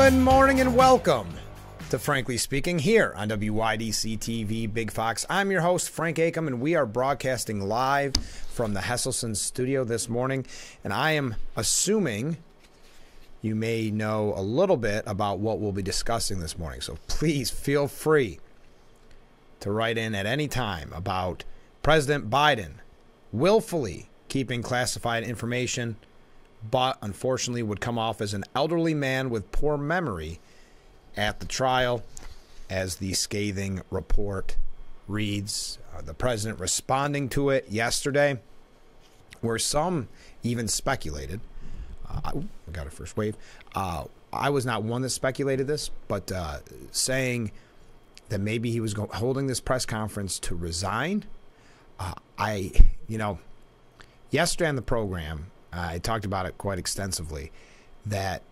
Good morning and welcome to Frankly Speaking here on WYDC TV Big Fox. I'm your host, Frank Acom, and we are broadcasting live from the Hesselson studio this morning. And I am assuming you may know a little bit about what we'll be discussing this morning. So please feel free to write in at any time about President Biden willfully keeping classified information, but unfortunately would come off as an elderly man with poor memory at the trial, as the scathing report reads. The president responding to it yesterday, where some even speculated. I got a first wave. I was not one that speculated this, but saying that maybe he was holding this press conference to resign. Yesterday on the program, I talked about it quite extensively, that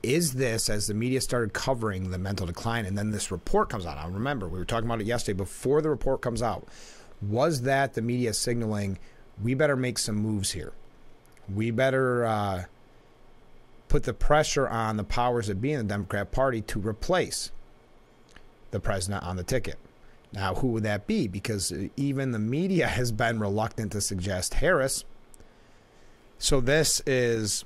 is this, as the media started covering the mental decline, and then this report comes out. I remember we were talking about it yesterday before the report comes out. Was that the media signaling, we better make some moves here? We better put the pressure on the powers that be in the Democrat Party to replace the president on the ticket. Now, who would that be? Because even the media has been reluctant to suggest Harris. So this is,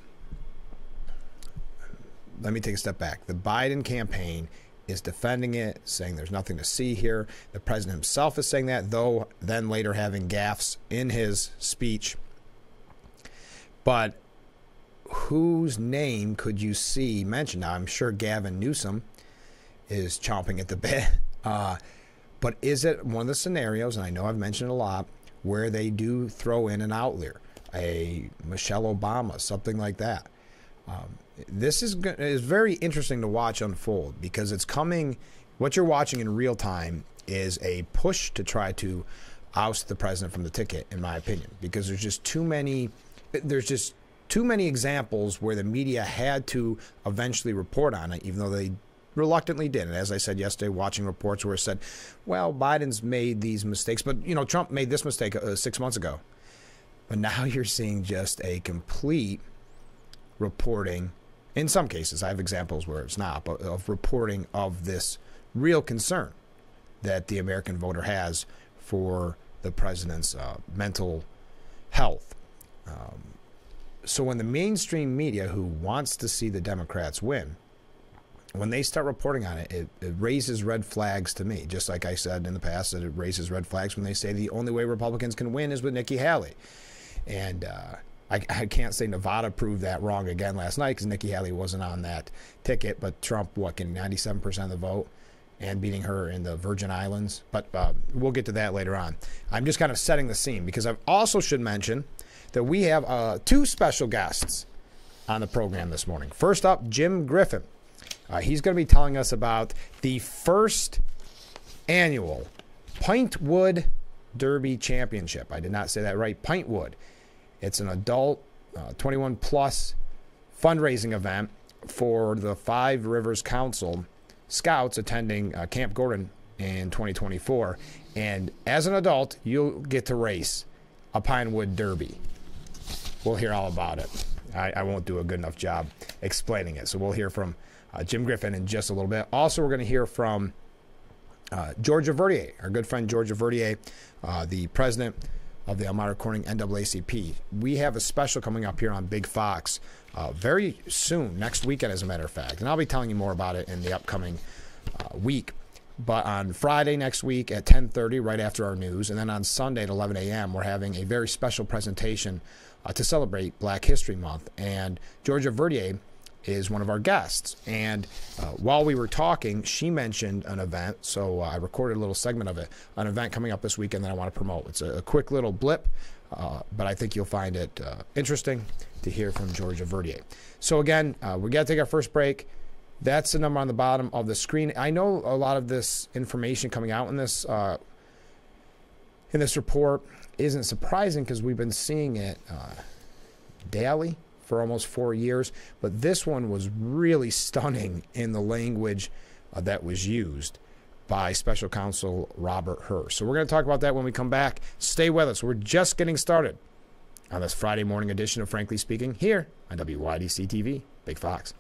let me take a step back. The Biden campaign is defending it, saying there's nothing to see here. The president himself is saying that, though then later having gaffes in his speech. But whose name could you see mentioned? Now, I'm sure Gavin Newsom is chomping at the bit. But is it one of the scenarios, and I know I've mentioned it a lot, where they do throw in an outlier? A Michelle Obama, something like that. This is very interesting to watch unfold, because it's coming. What you're watching in real time is a push to try to oust the president from the ticket, in my opinion, because there's just too many examples where the media had to eventually report on it, even though they reluctantly did. And as I said yesterday, watching reports where it said, well, Biden's made these mistakes, but Trump made this mistake 6 months ago. But now you're seeing just a complete reporting. In some cases, I have examples where it's not, but of reporting of this real concern that the American voter has for the president's mental health. So when the mainstream media, who wants to see the Democrats win, when they start reporting on it, it raises red flags to me. Just like I said in the past, that it raises red flags when they say the only way Republicans can win is with Nikki Haley. And I can't say Nevada proved that wrong again last night, because Nikki Haley wasn't on that ticket. But Trump, getting 97% of the vote and beating her in the Virgin Islands. But we'll get to that later on. I'm just kind of setting the scene, because I also should mention that we have two special guests on the program this morning. First up, Jim Griffin. He's going to be telling us about the first annual Pintwood Derby Championship. I did not say that right. Pintwood. It's an adult 21 plus fundraising event for the Five Rivers Council Scouts attending Camp Gordon in 2024. And as an adult, you'll get to race a Pintwood Derby. We'll hear all about it. I won't do a good enough job explaining it. So we'll hear from Jim Griffin in just a little bit. Also, we're going to hear from Georgia Verdier, our good friend Georgia Verdier, the president of the Elmira Corning NAACP. We have a special coming up here on Big Fox very soon, next weekend as a matter of fact. And I'll be telling you more about it in the upcoming week. But on Friday next week at 10:30, right after our news, and then on Sunday at 11 a.m., we're having a very special presentation to celebrate Black History Month. And Georgia Verdier is one of our guests. And while we were talking, she mentioned an event, so I recorded a little segment of it, an event coming up this weekend that I want to promote. It's a quick little blip, but I think you'll find it interesting to hear from Georgia Verdier. So again, we got to take our first break. That's the number on the bottom of the screen. I know a lot of this information coming out in this report isn't surprising, because we've been seeing it daily for almost 4 years. But this one was really stunning in the language that was used by Special Counsel Robert Hur. So we're going to talk about that when we come back. Stay with us. We're just getting started on this Friday morning edition of Frankly Speaking here on WYDC TV, Big Fox.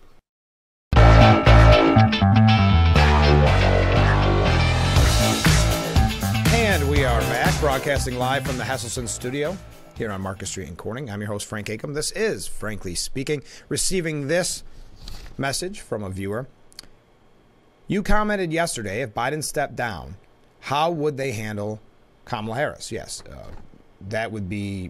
And we are back, broadcasting live from the Hesselson studio here on Market Street in Corning. I'm your host, Frank Acom. This is Frankly Speaking. Receiving this message from a viewer. You commented yesterday, if Biden stepped down, how would they handle Kamala Harris? Yes, that would be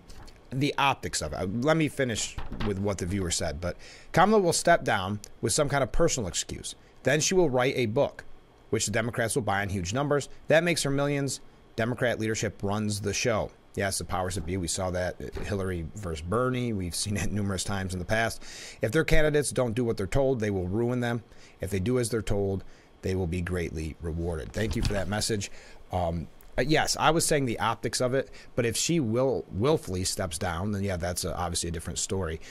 the optics of it. Let me finish with what the viewer said. But Kamala will step down with some kind of personal excuse. Then she will write a book, which the Democrats will buy in huge numbers. That makes her millions. Democrat leadership runs the show. Yes, the powers that be. We saw that Hillary versus Bernie. We've seen it numerous times in the past. If their candidates don't do what they're told, they will ruin them. If they do as they're told, they will be greatly rewarded. Thank you for that message. Yes, I was saying the optics of it, but if she willfully steps down, then yeah, that's obviously a different story.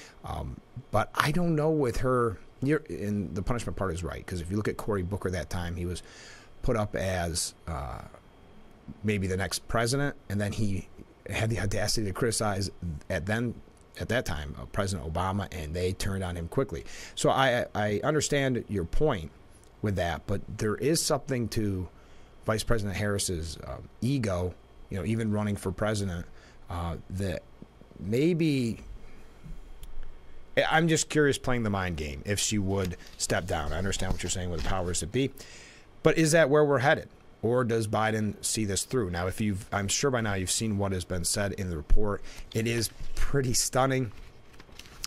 But I don't know with her. And the punishment part is right, because if you look at Cory Booker that time, he was put up as maybe the next president, and then he had the audacity to criticize at that time President Obama, and they turned on him quickly. So I understand your point with that, but there is something to Vice President Harris's ego, even running for president, that maybe. I'm just curious, playing the mind game, if she would step down. I understand what you're saying with the powers that be, but is that where we're headed? Or does Biden see this through? Now, I'm sure by now you've seen what has been said in the report. It is pretty stunning.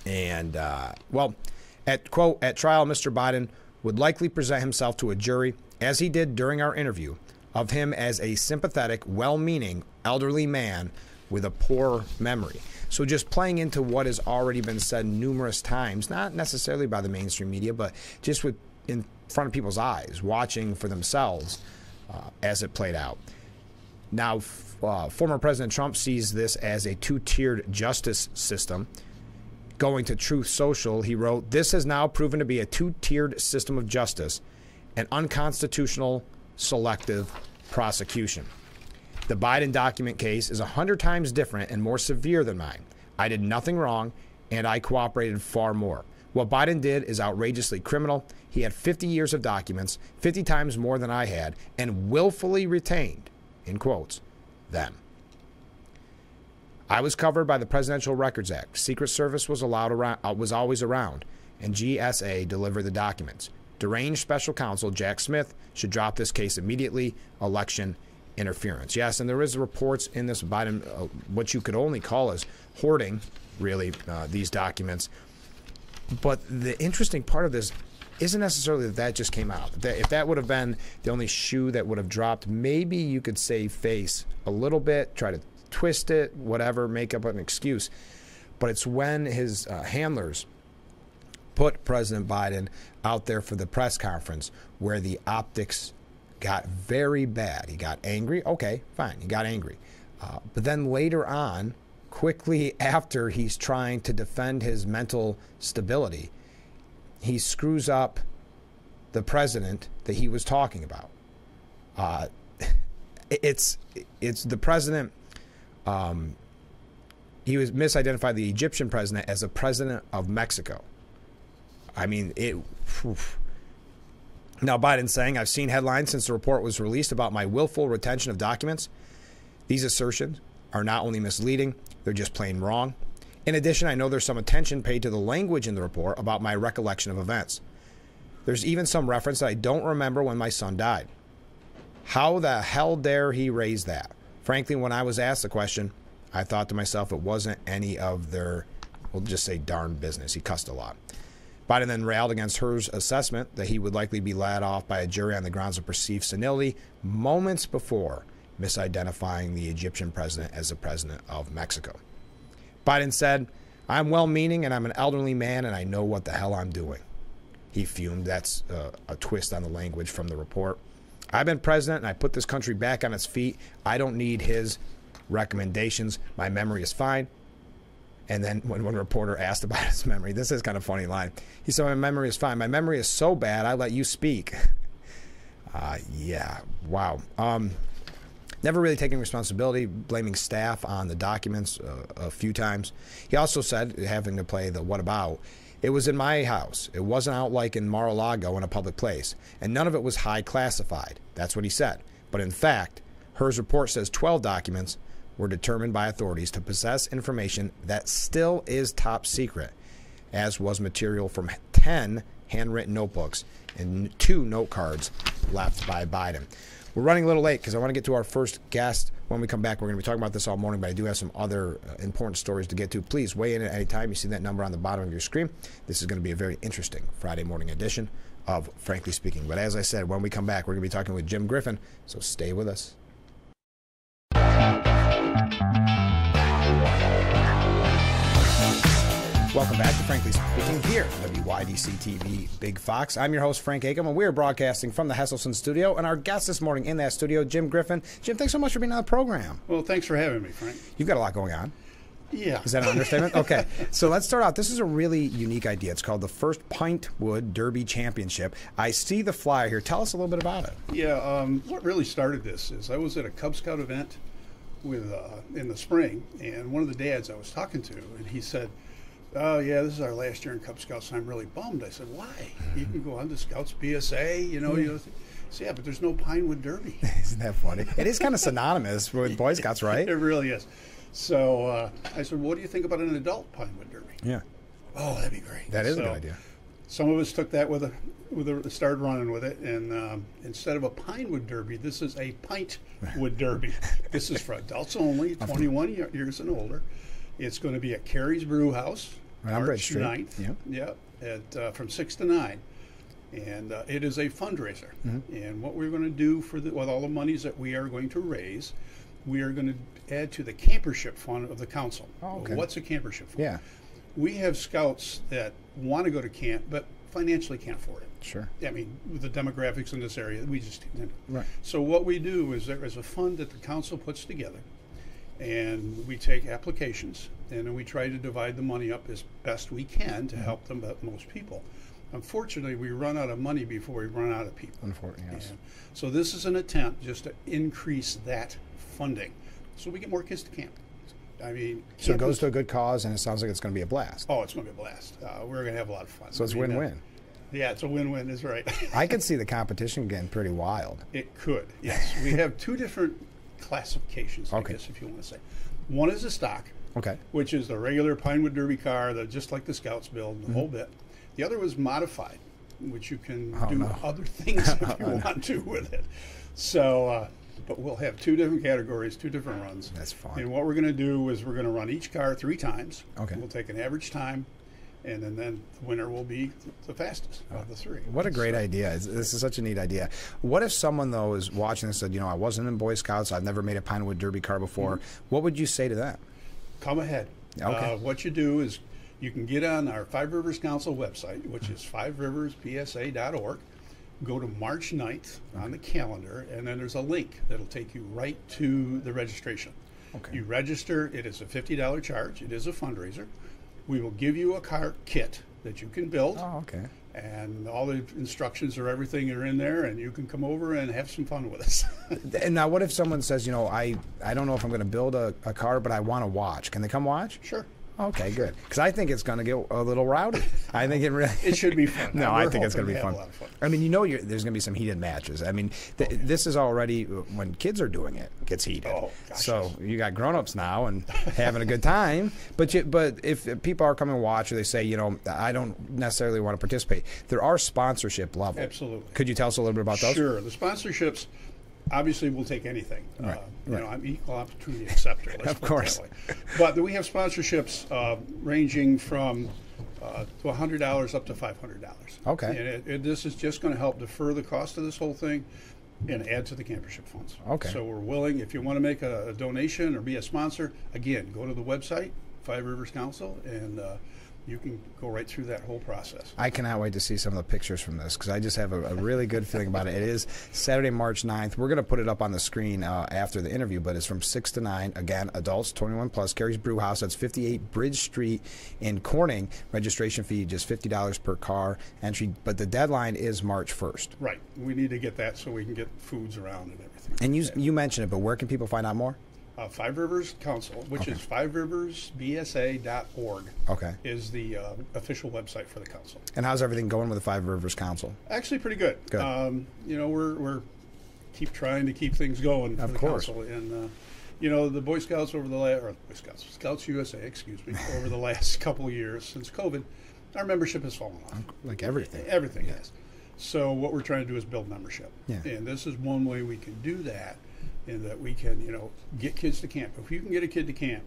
And, at trial, Mr. Biden would likely present himself to a jury, as he did during our interview, of him as a sympathetic, well-meaning, elderly man with a poor memory. So just playing into what has already been said numerous times, not necessarily by the mainstream media, but just in front of people's eyes, watching for themselves as it played out. Now, former President Trump sees this as a two-tiered justice system. Going to Truth Social, he wrote, "This has now proven to be a two-tiered system of justice, an unconstitutional selective prosecution. The Biden document case is 100 times different and more severe than mine. I did nothing wrong, and I cooperated far more. What Biden did is outrageously criminal. He had 50 years of documents, 50 times more than I had, and willfully retained, in quotes, them. I was covered by the Presidential Records Act. Secret Service was always around, and GSA delivered the documents. Deranged special counsel Jack Smith should drop this case immediately. Election interference." Yes, and there is reports in this Biden, what you could only call as hoarding, really, these documents. But the interesting part of this isn't necessarily that just came out. If that would have been the only shoe that would have dropped, maybe you could save face a little bit, try to twist it, whatever, make up an excuse. But it's when his handlers put President Biden out there for the press conference where the optics got very bad. He got angry. Okay, fine. He got angry. But then later on, quickly after he's trying to defend his mental stability, he screws up the president that he was talking about. It's the president. He was misidentified the Egyptian president as a president of Mexico. I mean, Now, Biden's saying, "I've seen headlines since the report was released about my willful retention of documents. These assertions are not only misleading, they're just plain wrong. In addition, I know there's some attention paid to the language in the report about my recollection of events. There's even some reference that I don't remember when my son died. How the hell dare he raise that? Frankly, when I was asked the question, I thought to myself it wasn't any of their, we'll just say, darn business." He cussed a lot. Biden then railed against Her's assessment that he would likely be let off by a jury on the grounds of perceived senility moments before misidentifying the Egyptian president as the president of Mexico. Biden said, "I'm well-meaning and I'm an elderly man and I know what the hell I'm doing." He fumed. That's a twist on the language from the report. "I've been president and I put this country back on its feet. I don't need his recommendations. My memory is fine." And then when one reporter asked about his memory, this is kind of a funny line. He said, "My memory is fine. My memory is so bad, I let you speak." Yeah, wow. Never really taking responsibility, blaming staff on the documents a few times. He also said, having to play the what about, It was in my house. It wasn't out like in Mar-a-Lago in a public place. And none of it was high classified. That's what he said. But in fact, Hur's report says 12 documents were determined by authorities to possess information that still is top secret, as was material from 10 handwritten notebooks and 2 note cards left by Biden. We're running a little late because I want to get to our first guest. When we come back, we're going to be talking about this all morning, but I do have some other important stories to get to. Please weigh in at any time. You see that number on the bottom of your screen. This is going to be a very interesting Friday morning edition of Frankly Speaking. But as I said, when we come back, we're going to be talking with Jim Griffin, so stay with us. Welcome back to Frankly Speaking here on WYDC TV Big Fox. I'm your host, Frank Akam, and we are broadcasting from the Hesselson studio. And our guest this morning in that studio, Jim Griffin. Jim, thanks so much for being on the program. Well, thanks for having me, Frank. You've got a lot going on. Yeah. Is that an understatement? Okay. So let's start out. This is a really unique idea. It's called the First Pintwood Derby Championship. I see the flyer here. Tell us a little bit about it. Yeah, what really started this is I was at a Cub Scout event with in the spring, and one of the dads I was talking to, and he said, "Oh, yeah, this is our last year in Cub Scouts, and I'm really bummed." I said, "Why? You can go on to Scouts PSA, you know." So, yeah, but there's no Pinewood Derby. Isn't that funny? It is kind of synonymous with Boy Scouts, right? It really is. So I said, "What do you think about an adult Pinewood Derby?" Yeah. Oh, that'd be great. That is a good idea. Some of us took that started running with it, and instead of a Pinewood Derby, this is a Pintwood Derby. This is for adults only, 21 years and older. It's going to be at Carrie's Brew House, March 9th. At from 6 to 9. And it is a fundraiser. Mm-hmm. And what we're going to do with all the monies that we are going to raise, we are going to add to the campership fund of the council. Oh, okay. What's a campership fund? Yeah. We have scouts that want to go to camp, but financially can't afford it. Sure. I mean, with the demographics in this area, we just can't. Right. So what we do is there is a fund that the council puts together, and we take applications, and then we try to divide the money up as best we can to help them, most people. Unfortunately, we run out of money before we run out of people. Unfortunately, yes. And so this is an attempt just to increase that funding so we get more kids to camp. I mean, so it goes to a good cause, and it sounds like it's going to be a blast. Oh, it's going to be a blast. We're going to have a lot of fun. So it's win-win. Yeah, it's a win-win, is right. I could see the competition getting pretty wild. It could, yes. We have 2 different classifications, I guess, if you want to say. One is a stock, which is the regular Pinewood Derby car, just like the Scouts build, the whole bit. The other was modified, which you can do other things if you want to with it. So, but we'll have 2 different categories, 2 different runs. That's fine. And what we're going to do is we're going to run each car 3 times. Okay. We'll take an average time, and then the winner will be the fastest of the 3. What a great idea. This is such a neat idea. What if someone, though, is watching and said, I wasn't in Boy Scouts, I've never made a Pinewood Derby car before. Mm-hmm. What would you say to that? Come ahead. Okay. What you do is you can get on our Five Rivers Council website, which is fiveriverspsa.org. Go to March 9th on the calendar, and then there's a link that'll take you right to the registration. Okay. You register. It is a $50 charge. It is a fundraiser. We will give you a car kit that you can build. Oh, okay. And all the instructions or everything are in there, and you can come over and have some fun with us. And now what if someone says, I don't know if I'm going to build a car, but I want to watch. Can they come watch? Sure. Okay, good. Because I think it's going to get a little rowdy. I think it should be fun. No, I think it's going to be fun. A lot of fun. I mean, there's going to be some heated matches. I mean, this is already, when kids are doing it, gets heated. Oh, gosh. So you got grown-ups now and having a good time. But if people are coming to watch or they say, I don't necessarily want to participate, there are sponsorship levels. Absolutely. Could you tell us a little bit about those? Sure. The sponsorships, obviously, we'll take anything. Right. I'm equal opportunity acceptor. Of course. But we have sponsorships ranging from to $100 up to $500. Okay. And this is just going to help defer the cost of this whole thing and add to the campership funds. Okay. So we're willing, if you want to make a donation or be a sponsor, again, go to the website, Five Rivers Council, and you can go right through that whole process. I cannot wait to see some of the pictures from this because I just have a really good feeling about it. It is Saturday, March 9th. We're going to put it up on the screen after the interview, but it's from 6 to 9. Again, adults, 21 plus. Carrie's Brew House. That's 58 Bridge Street in Corning. Registration fee, just $50 per car entry, but the deadline is March 1st. Right. We need to get that so we can get foods around and everything. And you mentioned it, but where can people find out more? Five Rivers Council, which is fiveriversbsa.org, Okay. is the official website for the council. And how's everything going with the Five Rivers Council? Actually, pretty good. Good. You know, we're keep trying to keep things going for Of the course. council, and you know, the Boy Scouts over the last, or Boy Scouts, Scouts USA, excuse me, over the last couple of years since COVID, our membership has fallen off. Like everything. Everything has. So what we're trying to do is build membership. Yeah. And this is one way we can do that, in that we can, you know, get kids to camp. If you can get a kid to camp,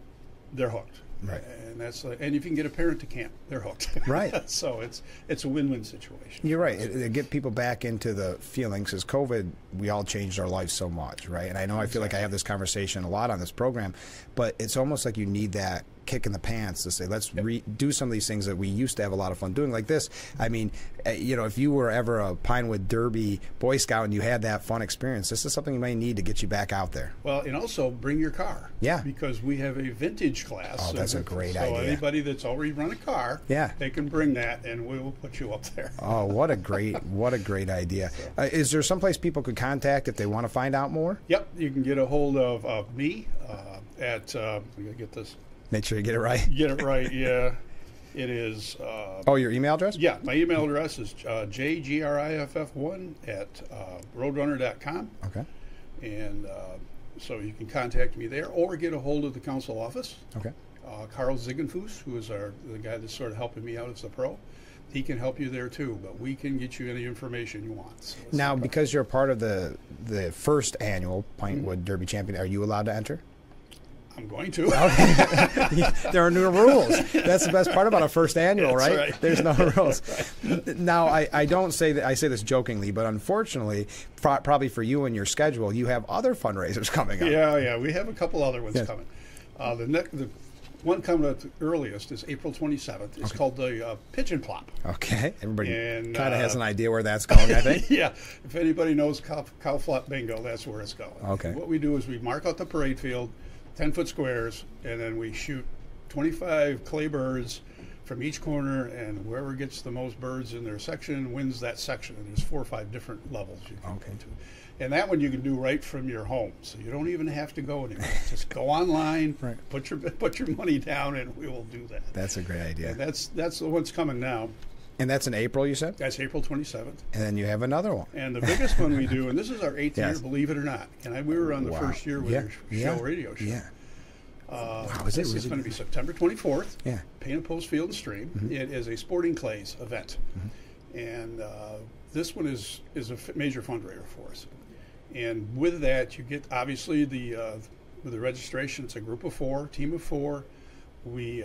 they're hooked. Right. And that's and if you can get a parent to camp, they're hooked. Right. So it's a win-win situation. You're right. It get people back into the feelings, because COVID, we all changed our lives so much, right? And I know I feel like I have this conversation a lot on this program, but it's almost like you need that kick in the pants to say, let's do some of these things that we used to have a lot of fun doing, like this. I mean, you know, if you were ever a Pinewood Derby Boy Scout and you had that fun experience, this is something you may need to get you back out there. Well, and also bring your car. Yeah. Because we have a vintage class. Oh, that's a great so idea. anybody that's already run a car, Yeah. they can bring that, and we will put you up there. Oh, what a great idea. Is there someplace people could contact if they want to find out more? Yep, you can get a hold of me at, I'm going to get this. Make sure you get it right. Get it right, yeah. It is, Oh, your email address? yeah, my email address is jgriff1 at roadrunner.com. Okay. And so you can contact me there or get a hold of the council office. Okay. Carl Ziegenfuss, who is the guy that's sort of helping me out as the pro, he can help you there too. But we can get you any information you want. So it's Now, no because you're part of the first annual Pinewood Derby Champion, are you allowed to enter? problem. I'm going to. There are new rules. That's the best part about a first annual, That's right? right. There's no rules. Now, I don't say that. I say this jokingly, but unfortunately, probably for you and your schedule, you have other fundraisers coming up. Yeah, we have a couple other ones Yeah. coming. The one coming up the earliest is April 27th. It's called the Pigeon Plop. Okay. Everybody And, kind of has an idea where that's going, I think. Yeah, if anybody knows cow flop bingo, that's where it's going. Okay. And what we do is we mark out the parade field, 10-foot squares, and then we shoot 25 clay birds from each corner, and whoever gets the most birds in their section wins that section. And there's 4 or 5 different levels you can go to. And that one you can do right from your home, so you don't even have to go anywhere. Just go online, Right. put your money down, and we will do that. That's a great idea. And that's the one's coming now. And that's in April, you said? That's April 27th. And then you have another one. And the biggest one we do, and this is our 8th Yes. year, believe it or not. And we were on the Wow. first year with Yeah. our Yeah. radio show. Yeah. Wow, is it this is really- going to be September 24th. Yeah. Painted Post Field and Stream. It is a sporting clays event. And this one is a major fundraiser for us. And with that, you get obviously with the registration, it's a group of 4, team of 4. We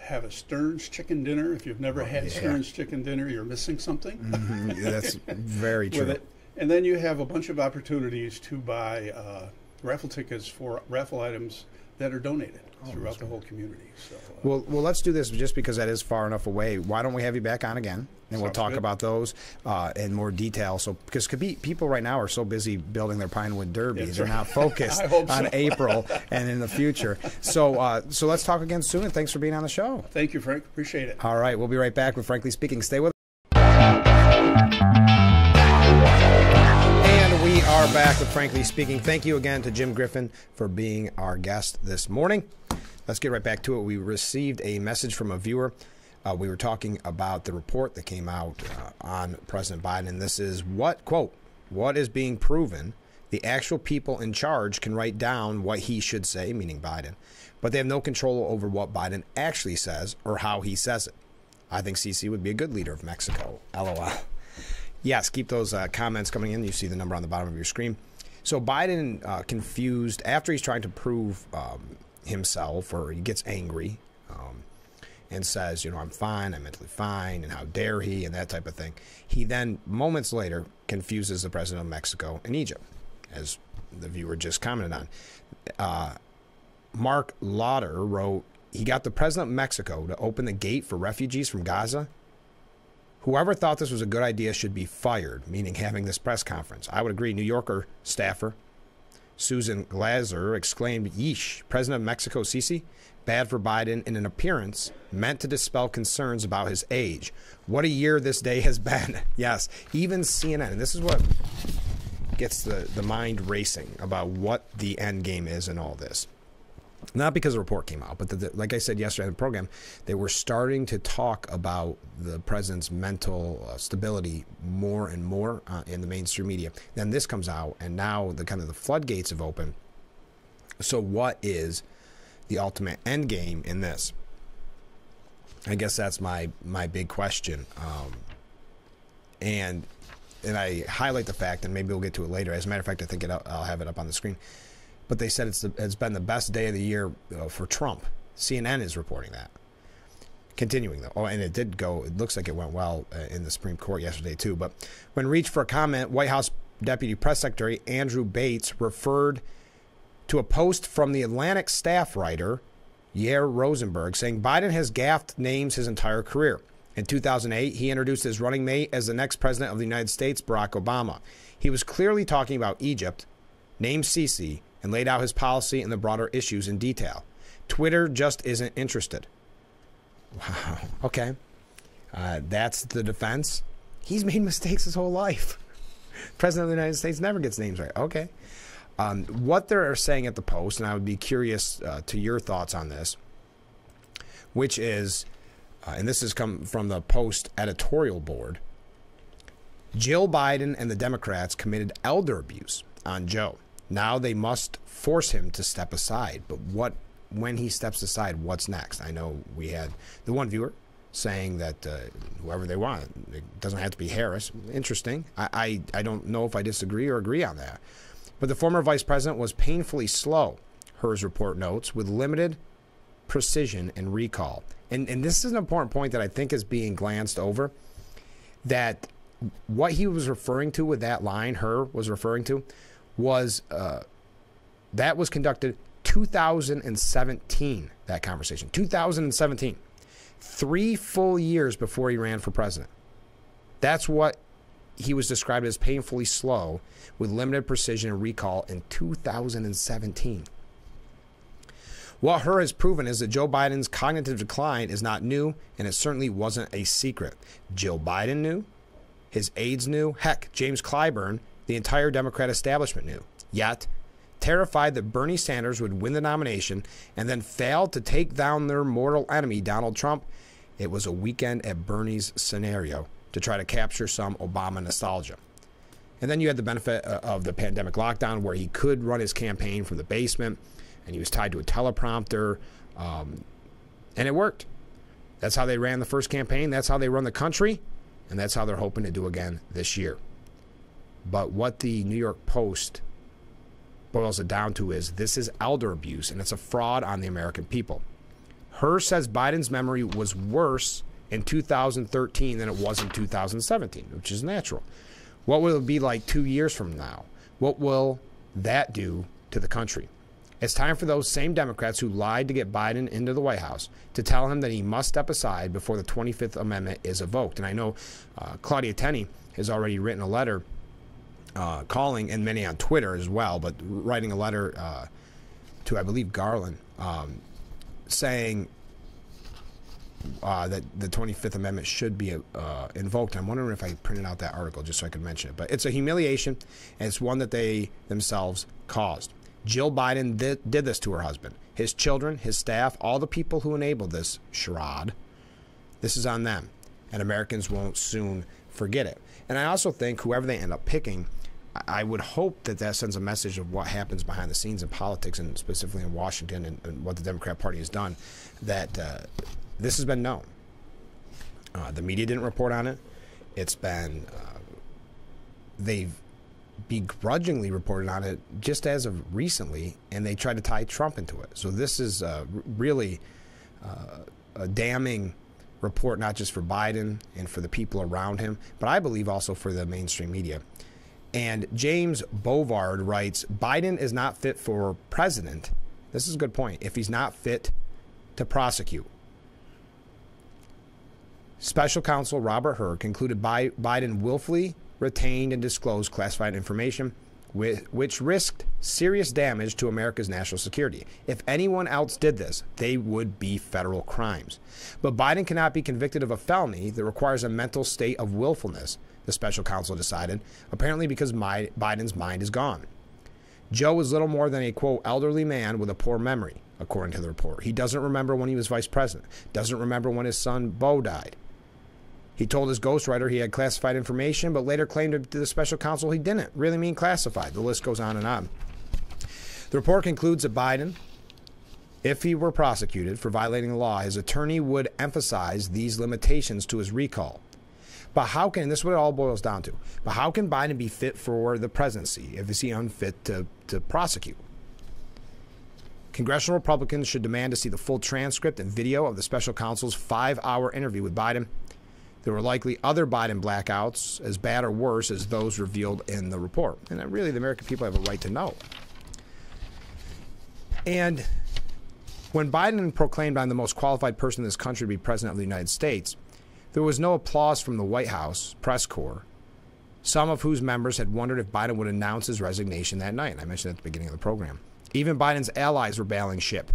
have a Stern's chicken dinner. If you've never had yeah. Stern's chicken dinner, you're missing something. Mhm. That's very true. With it. And then you have a bunch of opportunities to buy raffle tickets for raffle items that are donated throughout the whole community. So, Well, let's do this just because that is far enough away. Why don't we have you back on again, and we'll Sounds talk good. about those in more detail. So, because people right now are so busy building their Pinewood Derby, That's they're right. not focused I hope on so. April and in the future. So let's talk again soon. And thanks for being on the show. thank you, Frank. Appreciate it. All right, we'll be right back with Frankly Speaking. Stay with us. And we are back with Frankly Speaking. Thank you again to Jim Griffin for being our guest this morning. Let's get right back to it. We received a message from a viewer. We were talking about the report that came out on President Biden, and this is quote, what is being proven. The actual people in charge can write down what he should say, meaning Biden, but they have no control over what Biden actually says or how he says it. I think CC would be a good leader of Mexico. LOL. Yes, keep those comments coming in. You see the number on the bottom of your screen. So Biden confused, after he's trying to prove himself, or he gets angry and says, I'm fine, I'm mentally fine, and how dare he, and that type of thing. He then, moments later, confuses the president of Mexico and Egypt, as the viewer just commented on. Mark Lauder wrote, he got the president of Mexico to open the gate for refugees from Gaza. Whoever thought this was a good idea should be fired, meaning having this press conference. I would agree. New Yorker staffer Susan Glazer exclaimed, yeesh, President of Mexico Sisi, bad for Biden in an appearance meant to dispel concerns about his age. What a year this day has been. Yes, even CNN, and this is what gets the mind racing about what the end game is in all this. Not because the report came out, but like I said yesterday in the program, they were starting to talk about the president's mental stability more and more in the mainstream media. Then this comes out, and now the floodgates have opened. So what is the ultimate end game in this? I guess that's my big question. And I highlight the fact, and maybe we'll get to it later. As a matter of fact, I think I'll have it up on the screen. But they said it's been the best day of the year for Trump. CNN is reporting that. Continuing, though. Oh, and it did go. It looks like it went well in the Supreme Court yesterday, too. But when reached for a comment, White House Deputy Press Secretary Andrew Bates referred to a post from the Atlantic staff writer Yair Rosenberg saying Biden has gaffed names his entire career. In 2008, he introduced his running mate as the next president of the United States, Barack Obama. He was clearly talking about Egypt, named Sisi, and laid out his policy and the broader issues in detail. Twitter just isn't interested. Wow. Okay. That's the defense. He's made mistakes his whole life. President of the United States never gets names right. Okay. What they're saying at the Post, and I would be curious to your thoughts on this, which is, and this has come from the Post editorial board, Jill Biden and the Democrats committed elder abuse on Joe. Now they must force him to step aside. But when he steps aside, what's next? I know we had the one viewer saying that whoever they want, it doesn't have to be Harris. Interesting. I don't know if I disagree or agree on that. But the former vice president was painfully slow, Hers report notes, with limited precision and recall. And this is an important point that I think is being glanced over, that what he was referring to with that line, Her was referring to, was that was conducted 2017, that conversation. 2017. 3 full years before he ran for president. That's what he was described as painfully slow with limited precision and recall in 2017. What Her has proven is that Joe Biden's cognitive decline is not new, and it certainly wasn't a secret. Jill Biden knew. His aides knew. Heck, James Clyburn, the entire Democrat establishment knew. Yet, terrified that Bernie Sanders would win the nomination and then fail to take down their mortal enemy, Donald Trump, it was a weekend at Bernie's scenario to try to capture some Obama nostalgia. And then you had the benefit of the pandemic lockdown, where he could run his campaign from the basement, and he was tied to a teleprompter, and it worked. That's how they ran the first campaign. That's how they run the country, and that's how they're hoping to do again this year. But what the New York Post boils it down to is this is elder abuse, and it's a fraud on the American people. Her says Biden's memory was worse in 2013 than it was in 2017, which is natural. What will it be like 2 years from now? What will that do to the country? It's time for those same Democrats who lied to get Biden into the White House to tell him that he must step aside before the 25th Amendment is evoked. And I know Claudia Tenney has already written a letter calling, and many on Twitter as well, but writing a letter to, I believe, Garland, saying that the 25th Amendment should be invoked. I'm wondering if I printed out that article just so I could mention it. But it's a humiliation, and it's one that they themselves caused. Jill Biden did this to her husband, his children, his staff, all the people who enabled this charade. This is on them, and Americans won't soon forget it. And I also think whoever they end up picking, I would hope that that sends a message of what happens behind the scenes in politics, and specifically in Washington, and what the Democrat Party has done, that this has been known. The media didn't report on it. It's been, they've begrudgingly reported on it just as of recently, and they tried to tie Trump into it. So this is really a damning report, not just for Biden and for the people around him, but I believe also for the mainstream media. And James Bovard writes, Biden is not fit for president. This is a good point. If he's not fit to prosecute. Special counsel Robert Hur concluded Biden willfully retained and disclosed classified information, which risked serious damage to America's national security. If anyone else did this, they would be federal crimes. But Biden cannot be convicted of a felony that requires a mental state of willfulness, the special counsel decided, apparently because Biden's mind is gone. Joe is little more than a, quote, elderly man with a poor memory. according to the report. He doesn't remember when he was vice president, doesn't remember when his son Beau died. He told his ghostwriter he had classified information, but later claimed to the special counsel he didn't really mean classified. The list goes on and on. The report concludes that Biden, if he were prosecuted for violating the law, his attorney would emphasize these limitations to his recall. But how can, and this is what it all boils down to, but how can Biden be fit for the presidency if is he unfit to prosecute? Congressional Republicans should demand to see the full transcript and video of the special counsel's 5-hour interview with Biden. There were likely other Biden blackouts as bad or worse as those revealed in the report. And really, the American people have a right to know. And when Biden proclaimed I'm the most qualified person in this country to be president of the United States, there was no applause from the White House press corps, some of whose members had wondered if Biden would announce his resignation that night. I mentioned at the beginning of the program. Even Biden's allies were bailing ship.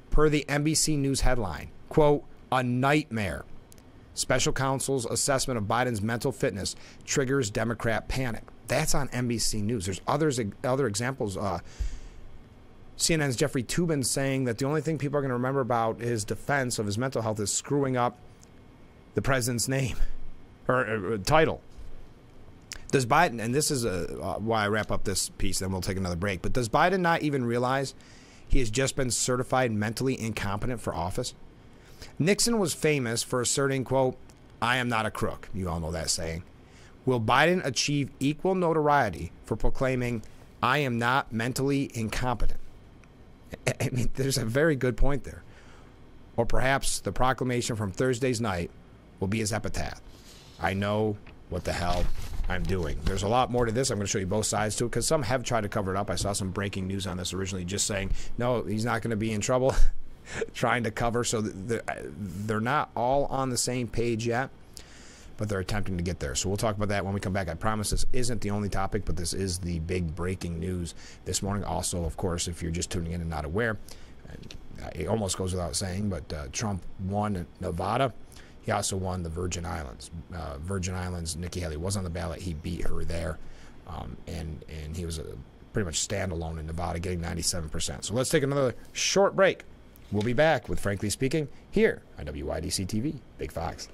Per the NBC News headline, quote, a nightmare. Special counsel's assessment of Biden's mental fitness triggers Democrat panic. That's on NBC News. There's other examples. CNN's Jeffrey Toobin saying that the only thing people are going to remember about his defense of his mental health is screwing up the president's name or title. Does Biden, and this is why I wrap up this piece, then we'll take another break, but does Biden not even realize he has just been certified mentally incompetent for office? Nixon was famous for asserting, quote, I am not a crook. You all know that saying. Will Biden achieve equal notoriety for proclaiming, I am not mentally incompetent? I mean, there's a very good point there. Or perhaps the proclamation from Thursday's night will be his epitaph. I know what the hell I'm doing. There's a lot more to this. I'm going to show you both sides to it because some have tried to cover it up. I saw some breaking news on this originally just saying, no, he's not going to be in trouble. Trying to cover, so they're not all on the same page yet, but they're attempting to get there. So we'll talk about that when we come back. I promise this isn't the only topic, but this is the big breaking news this morning. Also, of course, if you're just tuning in and not aware, it almost goes without saying, but Trump won Nevada. He also won the Virgin Islands. Virgin Islands, Nikki Haley was on the ballot. He beat her there, and he was pretty much standalone in Nevada, getting 97%. So let's take another short break. We'll be back with Frankly Speaking here on WYDC TV, Big Fox.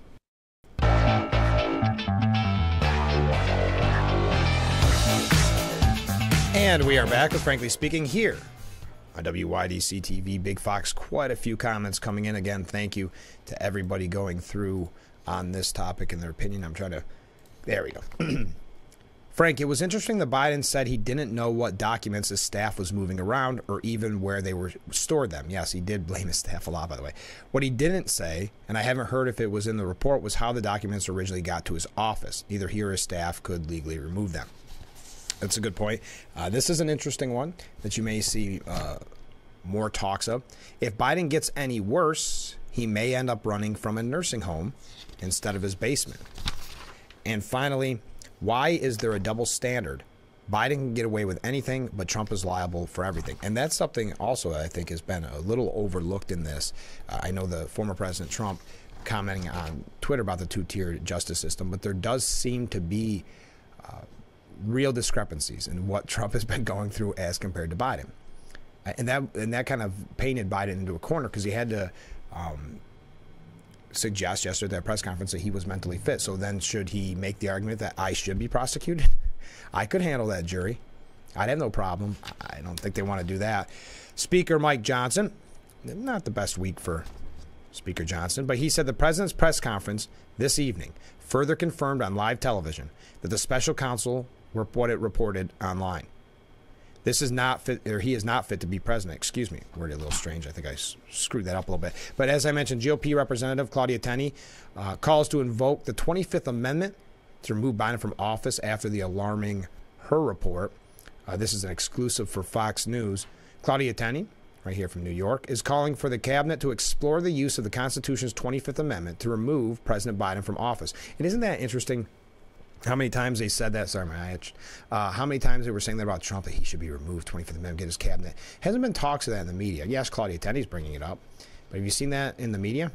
And we are back with Frankly Speaking here on WYDC TV, Big Fox. Quite a few comments coming in. Again, thank you to everybody going through on this topic and their opinion. I'm trying to... There we go. Frank, it was interesting that Biden said he didn't know what documents his staff was moving around or even where they were stored them. Yes, he did blame his staff a lot, by the way. What he didn't say, and I haven't heard if it was in the report, was how the documents originally got to his office. Neither he or his staff could legally remove them. That's a good point. This is an interesting one that you may see more talks of. If Biden gets any worse, he may end up running from a nursing home instead of his basement. And finally, why is there a double standard? Biden can get away with anything, but Trump is liable for everything. And that's something also I think has been a little overlooked in this. I know the former President Trump commenting on Twitter about the two-tier justice system, but there does seem to be real discrepancies in what Trump has been going through as compared to Biden. And that kind of painted Biden into a corner because he had to suggest yesterday at that press conference that he was mentally fit. So then should he make the argument that I should be prosecuted? I could handle that jury. I'd have no problem. I don't think they want to do that. Speaker Mike Johnson, not the best week for Speaker Johnson, but he said the president's press conference this evening further confirmed on live television that the special counsel what it reported online. This is not fit, or he is not fit to be president. Excuse me. Worded a little strange. I think I screwed that up a little bit. But as I mentioned, GOP Representative Claudia Tenney calls to invoke the 25th Amendment to remove Biden from office after the alarming Her report. This is an exclusive for Fox News. Claudia Tenney, right here from New York, is calling for the cabinet to explore the use of the Constitution's 25th Amendment to remove President Biden from office. And isn't that interesting? How many times they said that? Sorry, my eye itched. How many times they were saying that about Trump, that he should be removed, 25th Amendment, get his cabinet. Hasn't been talks of that in the media. Yes, Claudia Tenney's bringing it up. But have you seen that in the media?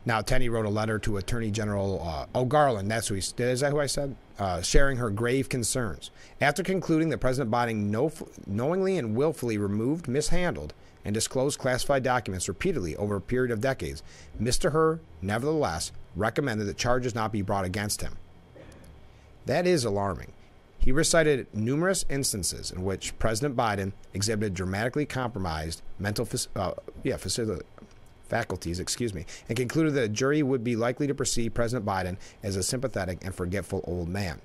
Now, Tenney wrote a letter to Attorney General Garland. That's who he did. Is that who I said? Sharing her grave concerns. After concluding that President Biden knowingly and willfully removed, mishandled, and disclosed classified documents repeatedly over a period of decades, Mr. Hur, nevertheless, recommended that charges not be brought against him. That is alarming. He recited numerous instances in which President Biden exhibited dramatically compromised mental faculties, and concluded that a jury would be likely to perceive President Biden as a sympathetic and forgetful old man.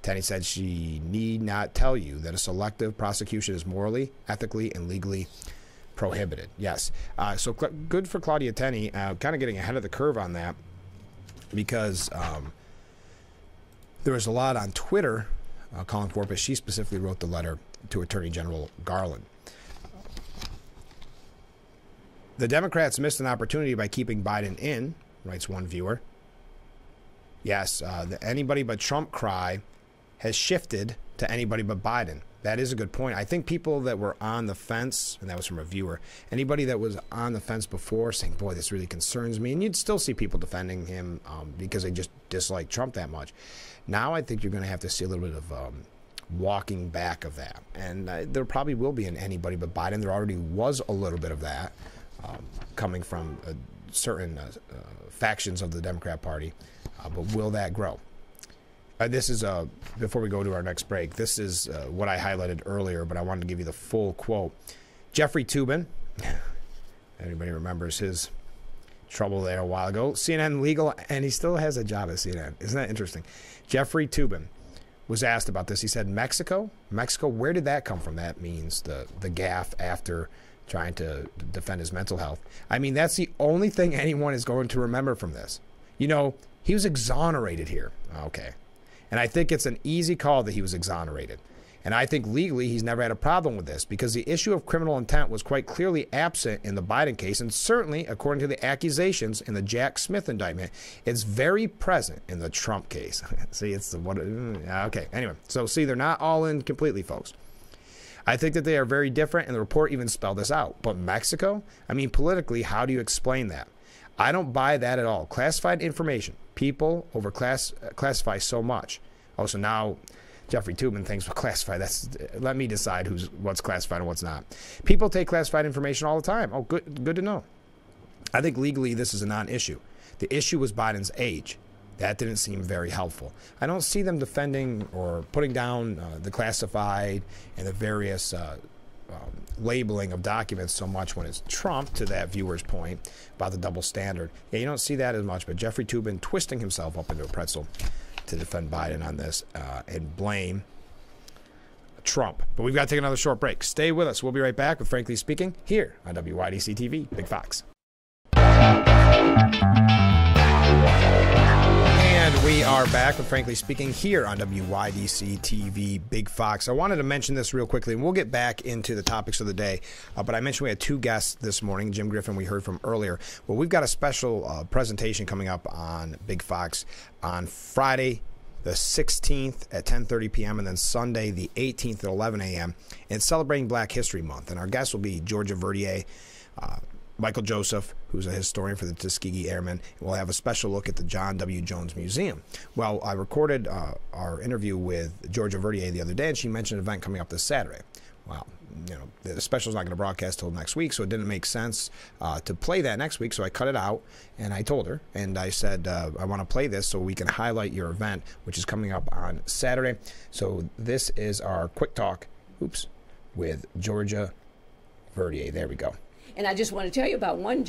Tenney said she need not tell you that a selective prosecution is morally, ethically, and legally prohibited. Yes. So good for Claudia Tenney, kind of getting ahead of the curve on that, because there was a lot on Twitter calling for it, but she specifically wrote the letter to Attorney General Garland. The Democrats missed an opportunity by keeping Biden in, writes one viewer. Yes, the anybody but Trump cry has shifted to anybody but Biden. That is a good point. I think people that were on the fence, and that was from a viewer, anybody that was on the fence before saying, boy, this really concerns me, and you'd still see people defending him because they just dislike Trump that much. Now I think you're going to have to see a little bit of walking back of that. And there probably will be an anybody but Biden. There already was a little bit of that coming from certain factions of the Democrat Party. But will that grow? This is, before we go to our next break, this is what I highlighted earlier, but I wanted to give you the full quote. Jeffrey Toobin, anybody remembers his trouble there a while ago, CNN legal, and he still has a job at CNN. Isn't that interesting? Jeffrey Toobin was asked about this. He said, Mexico, where did that come from? That means the gaffe after trying to defend his mental health. I mean, that's the only thing anyone is going to remember from this. You know, he was exonerated here. Okay. And I think it's an easy call that he was exonerated. And I think legally he's never had a problem with this because the issue of criminal intent was quite clearly absent in the Biden case. And certainly, according to the accusations in the Jack Smith indictment, it's very present in the Trump case. See, it's the what? Okay. Anyway, so see, they're not all in completely, folks. I think that they are very different, and the report even spelled this out. But Mexico? I mean, politically, how do you explain that? I don't buy that at all. Classified information. People classify so much. Oh, so now Jeffrey Toobin thinks, well, classified. Let me decide what's classified and what's not. People take classified information all the time. Oh, good to know. I think legally this is a non-issue. The issue was Biden's age. That didn't seem very helpful. I don't see them defending or putting down the classified and the various labeling of documents so much when it's Trump, to that viewer's point about the double standard. Yeah, you don't see that as much, but Jeffrey Toobin twisting himself up into a pretzel to defend Biden on this and blame Trump. But we've got to take another short break. Stay with us. We'll be right back with Frankly Speaking here on WYDC TV, Big Fox. And we are back with Frankly Speaking here on WYDC TV, Big Fox. I wanted to mention this real quickly, and we'll get back into the topics of the day. But I mentioned we had two guests this morning. Jim Griffin, we heard from earlier. Well, we've got a special presentation coming up on Big Fox on Friday the 16th at 10:30 p.m. and then Sunday the 18th at 11 a.m. and celebrating Black History Month. And our guests will be Georgia Verdier, Michael Joseph, who's a historian for the Tuskegee Airmen. We'll have a special look at the John W. Jones Museum. Well, I recorded our interview with Georgia Verdier the other day, and she mentioned an event coming up this Saturday. Well, you know, the special's not going to broadcast till next week, so it didn't make sense to play that next week, so I cut it out, and I told her, and I said, I want to play this so we can highlight your event, which is coming up on Saturday. So this is our quick talk, with Georgia Verdier. There we go. And I just want to tell you about one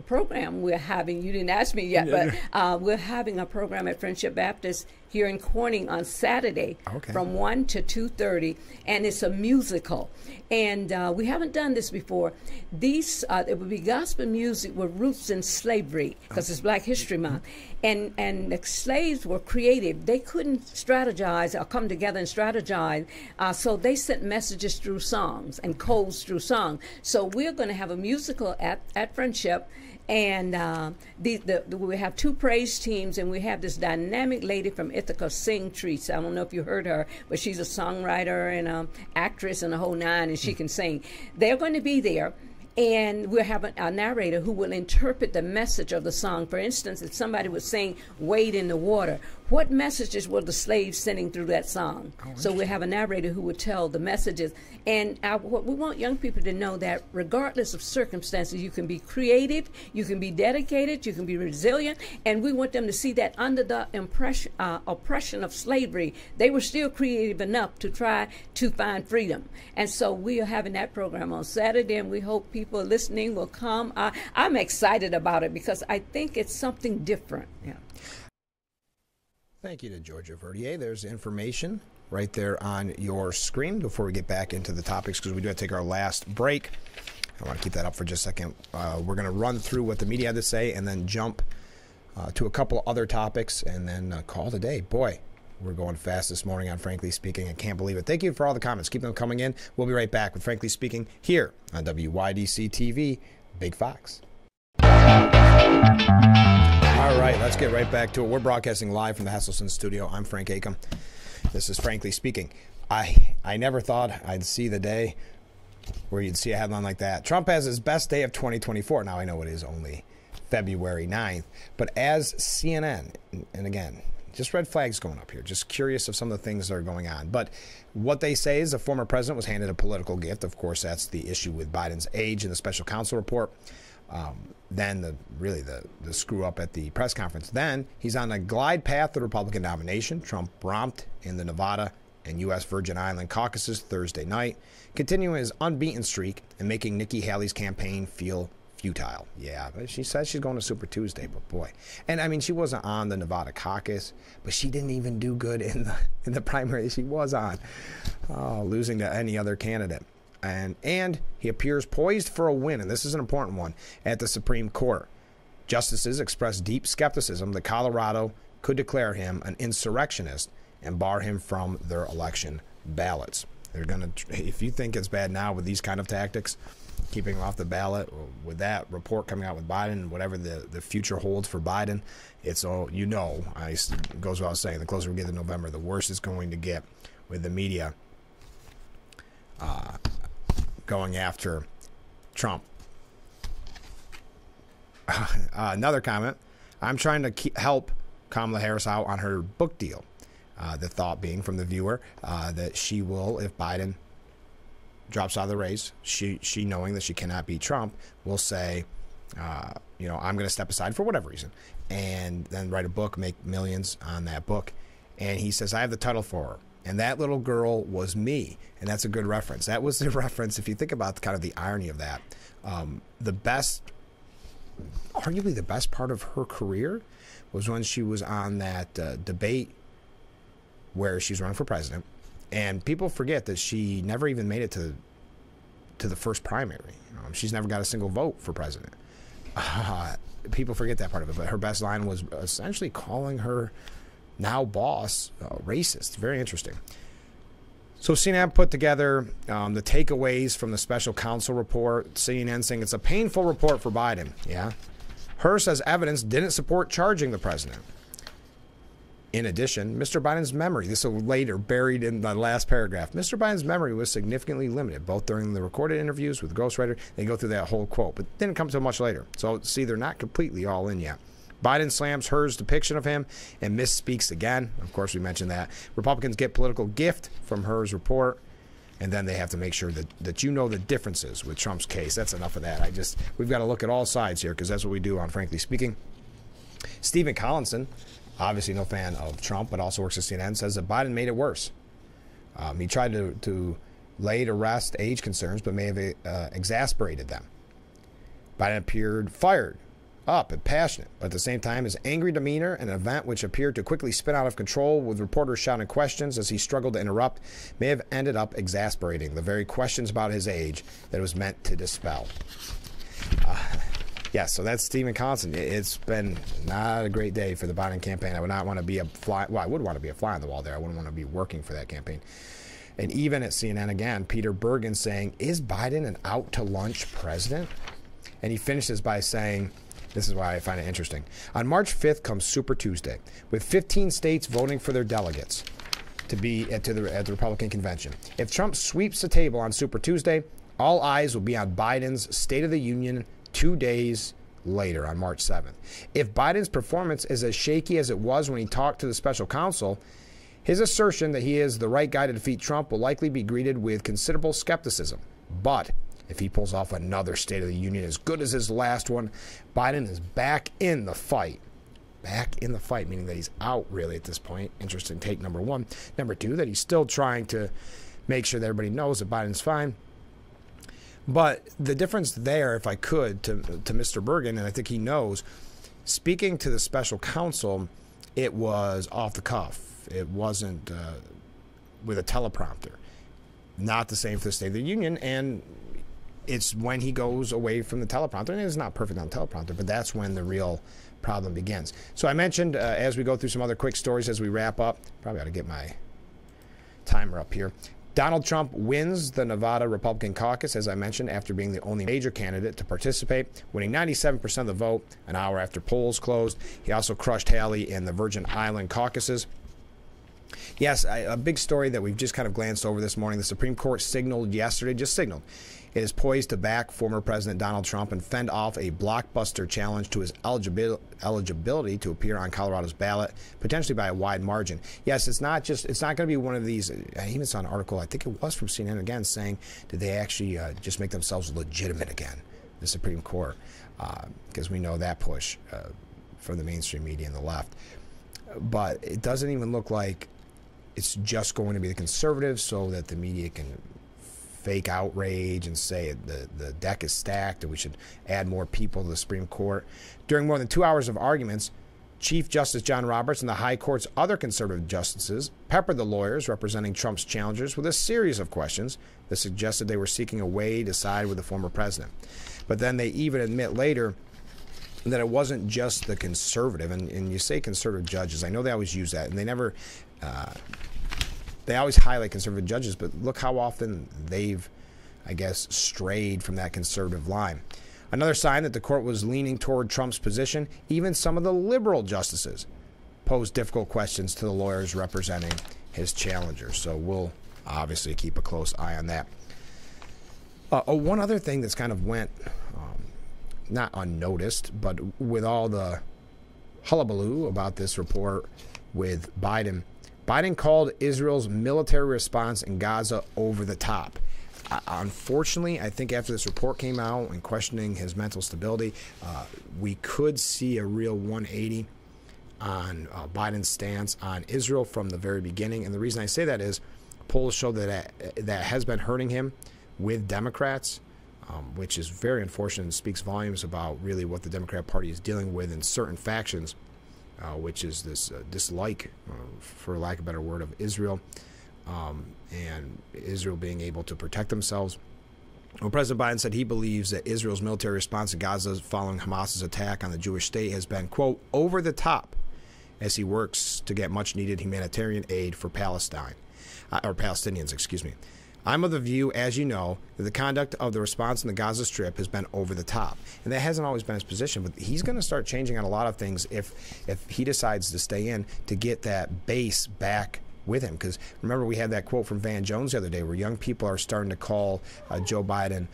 program we're having. You didn't ask me yet, but we're having a program at Friendship Baptist here in Corning on Saturday from 1 to 2:30, and it's a musical. And we haven't done this before. It would be gospel music with roots in slavery, because it's Black History Month. And the slaves were creative. They couldn't strategize or come together and strategize, so they sent messages through songs and codes through song. So we're going to have a musical at Friendship. And we have two praise teams, and we have this dynamic lady from Ithaca, Sing Treats. I don't know if you heard her, but she's a songwriter and actress and a whole nine, and she can sing. They're going to be there. And we'll have a narrator who will interpret the message of the song. For instance, if somebody was saying, "Wade in the water," what messages were the slaves sending through that song? So we'll have a narrator who will tell the messages. And what we want young people to know that regardless of circumstances, you can be creative, you can be dedicated, you can be resilient, and we want them to see that under the oppression of slavery, they were still creative enough to try to find freedom. And so we are having that program on Saturday, and we hope people listening will come. I'm excited about it because I think it's something different. Yeah. Thank you to Georgia Verdier. There's information right there on your screen before we get back into the topics, because we do have to take our last break. I want to keep that up for just a second. We're going to run through what the media had to say and then jump to a couple other topics and then call it a day. Boy, we're going fast this morning on Frankly Speaking. I can't believe it. Thank you for all the comments. Keep them coming in. We'll be right back with Frankly Speaking here on WYDC TV, Big Fox. All right, let's get right back to it. We're broadcasting live from the Hesselson studio. I'm Frank Acom. This is Frankly Speaking. I never thought I'd see the day where you'd see a headline like that. Trump has his best day of 2024. Now, I know it is only February 9th, but as CNN, and again, just red flags going up here, just curious of some of the things that are going on. But what they say is the former president was handed a political gift. Of course, that's the issue with Biden's age in the special counsel report. Then the screw up at the press conference. Then he's on a glide path to the Republican nomination. Trump romped in the Nevada and U.S. Virgin Island caucuses Thursday night, continuing his unbeaten streak and making Nikki Haley's campaign feel futile. Yeah, but she says she's going to Super Tuesday, but boy. And I mean, she wasn't on the Nevada caucus, but she didn't even do good in the primary she was on, losing to any other candidate. And he appears poised for a win, and this is an important one, at the Supreme Court. Justices expressed deep skepticism that Colorado could declare him an insurrectionist and bar him from their election ballots. They're going to, if you think it's bad now with these kind of tactics, keeping him off the ballot, with that report coming out with Biden and whatever the future holds for Biden, it's all, it goes without saying, the closer we get to November, the worse it's going to get with the media going after Trump. Another comment. I'm trying to help Kamala Harris out on her book deal. The thought being from the viewer that she will, if Biden drops out of the race, she knowing that she cannot beat Trump, will say, I'm going to step aside for whatever reason, and then write a book, make millions on that book. And he says, I have the title for her. And that little girl was me. And that's a good reference. That was the reference, if you think about kind of the irony of that. Arguably the best part of her career was when she was on that debate where she's running for president. And people forget that she never even made it to the first primary. She's never got a single vote for president. People forget that part of it. But her best line was essentially calling her now boss racist. Very interesting. So CNN put together the takeaways from the special counsel report. CNN saying it's a painful report for Biden. Yeah. Her says evidence didn't support charging the president. In addition, Mr. Biden's memory, this is later buried in the last paragraph, Mr. Biden's memory was significantly limited, both during the recorded interviews with the ghostwriter. They go through that whole quote, but didn't come until much later. So, see, they're not completely all in yet. Biden slams Her's depiction of him and misspeaks again. Of course, we mentioned that. Republicans get political gift from Her's report, and then they have to make sure that you know the differences with Trump's case. That's enough of that. We've got to look at all sides here, because that's what we do on Frankly Speaking. Stephen Collinson, obviously no fan of Trump, but also works at CNN, says that Biden made it worse. He tried to lay to rest age concerns, but may have exasperated them. Biden appeared fired up and passionate, but at the same time, his angry demeanor, an event which appeared to quickly spin out of control with reporters shouting questions as he struggled to interrupt, may have ended up exasperating the very questions about his age that it was meant to dispel. Yes, so that's Stephen Collinson. It's been not a great day for the Biden campaign. I would not want to be I would want to be a fly on the wall there. I wouldn't want to be working for that campaign. And even at CNN again, Peter Bergen saying, is Biden an out-to-lunch president? And he finishes by saying, this is why I find it interesting. On March 5th comes Super Tuesday, with 15 states voting for their delegates to be at the Republican convention. If Trump sweeps the table on Super Tuesday, All eyes will be on Biden's State of the Union 2 days later on March 7th. If Biden's performance is as shaky as it was when he talked to the special counsel, his assertion that he is the right guy to defeat Trump will likely be greeted with considerable skepticism. But if he pulls off another State of the Union as good as his last one, Biden is back in the fight. Back in the fight, meaning that he's out really at this point. Interesting take, number one. Number two, that he's still trying to make sure that everybody knows that Biden's fine. But the difference there, if I could, to Mr. Bergen, and I think he knows, speaking to the special counsel, it was off the cuff. It wasn't with a teleprompter. Not the same for the State of the Union, and it's when he goes away from the teleprompter, and it's not perfect on teleprompter, but that's when the real problem begins. So I mentioned, as we go through some other quick stories as we wrap up, probably ought to get my timer up here. Donald Trump wins the Nevada Republican caucus, as I mentioned, after being the only major candidate to participate, winning 97% of the vote an hour after polls closed. He also crushed Haley in the Virgin Island caucuses. Yes, a big story that we've just kind of glanced over this morning. The Supreme Court signaled yesterday, it is poised to back former President Donald Trump and fend off a blockbuster challenge to his eligibility to appear on Colorado's ballot, potentially by a wide margin. Yes, it's not going to be one of these. I even saw an article, I think it was from CNN again, saying, did they actually just make themselves legitimate again, the Supreme Court? Because we know that push from the mainstream media and the left. But it doesn't even look like it's just going to be the conservatives so that the media can fake outrage and say the deck is stacked and we should add more people to the Supreme Court. During more than 2 hours of arguments, Chief Justice John Roberts and the High Court's other conservative justices peppered the lawyers representing Trump's challengers with a series of questions that suggested they were seeking a way to side with the former president. But then they even admit later that it wasn't just the conservative, and you say conservative judges, I know they always use that, and they never... they always highlight conservative judges, but look how often they've, I guess, strayed from that conservative line. Another sign that the court was leaning toward Trump's position, even some of the liberal justices posed difficult questions to the lawyers representing his challengers. So we'll obviously keep a close eye on that. One other thing that's kind of went, not unnoticed, but with all the hullabaloo about this report with Biden called Israel's military response in Gaza over the top. Unfortunately, I think after this report came out and questioning his mental stability, we could see a real 180 on Biden's stance on Israel from the very beginning. And the reason I say that is polls show that has been hurting him with Democrats, which is very unfortunate and speaks volumes about really what the Democrat Party is dealing with in certain factions. Which is this dislike, for lack of a better word, of Israel and Israel being able to protect themselves. Well, President Biden said he believes that Israel's military response to Gaza following Hamas's attack on the Jewish state has been, quote, over the top as he works to get much-needed humanitarian aid for Palestinians, excuse me. I'm of the view, as you know, that the conduct of the response in the Gaza Strip has been over the top. And that hasn't always been his position, but he's going to start changing on a lot of things if he decides to stay in to get that base back with him. Because remember, we had that quote from Van Jones the other day where young people are starting to call Joe Biden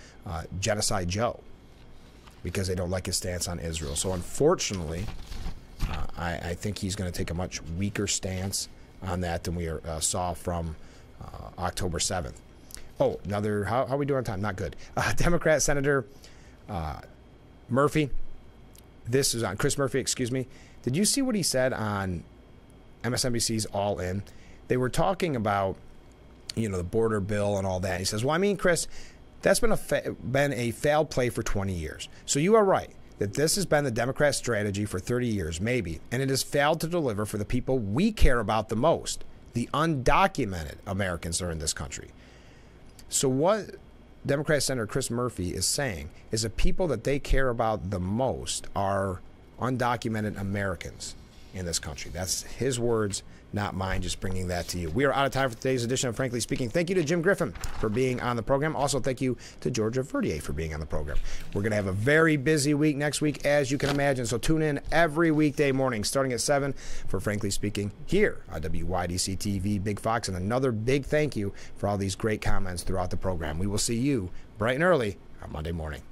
Genocide Joe because they don't like his stance on Israel. So unfortunately, I think he's going to take a much weaker stance on that than we saw from October 7th. Oh, another, how are we doing on time? Not good. Democrat Senator Murphy, this is on Chris Murphy, excuse me. Did you see what he said on MSNBC's All In? They were talking about, the border bill and all that. He says, well, I mean, Chris, that's been a failed play for 20 years. So you are right that this has been the Democrat strategy for 30 years, maybe, and it has failed to deliver for the people we care about the most. The undocumented Americans are in this country. So what Democrat Senator Chris Murphy is saying is the people that they care about the most are undocumented Americans. in this country. That's his words, not mine, just bringing that to you. We are out of time for today's edition of Frankly Speaking. Thank you to Jim Griffin for being on the program. Also, thank you to Georgia Verdier for being on the program. We're going to have a very busy week next week, as you can imagine, so tune in every weekday morning starting at 7 for Frankly Speaking here on WYDC TV Big Fox. And another big thank you for all these great comments throughout the program. We will see you bright and early on Monday morning.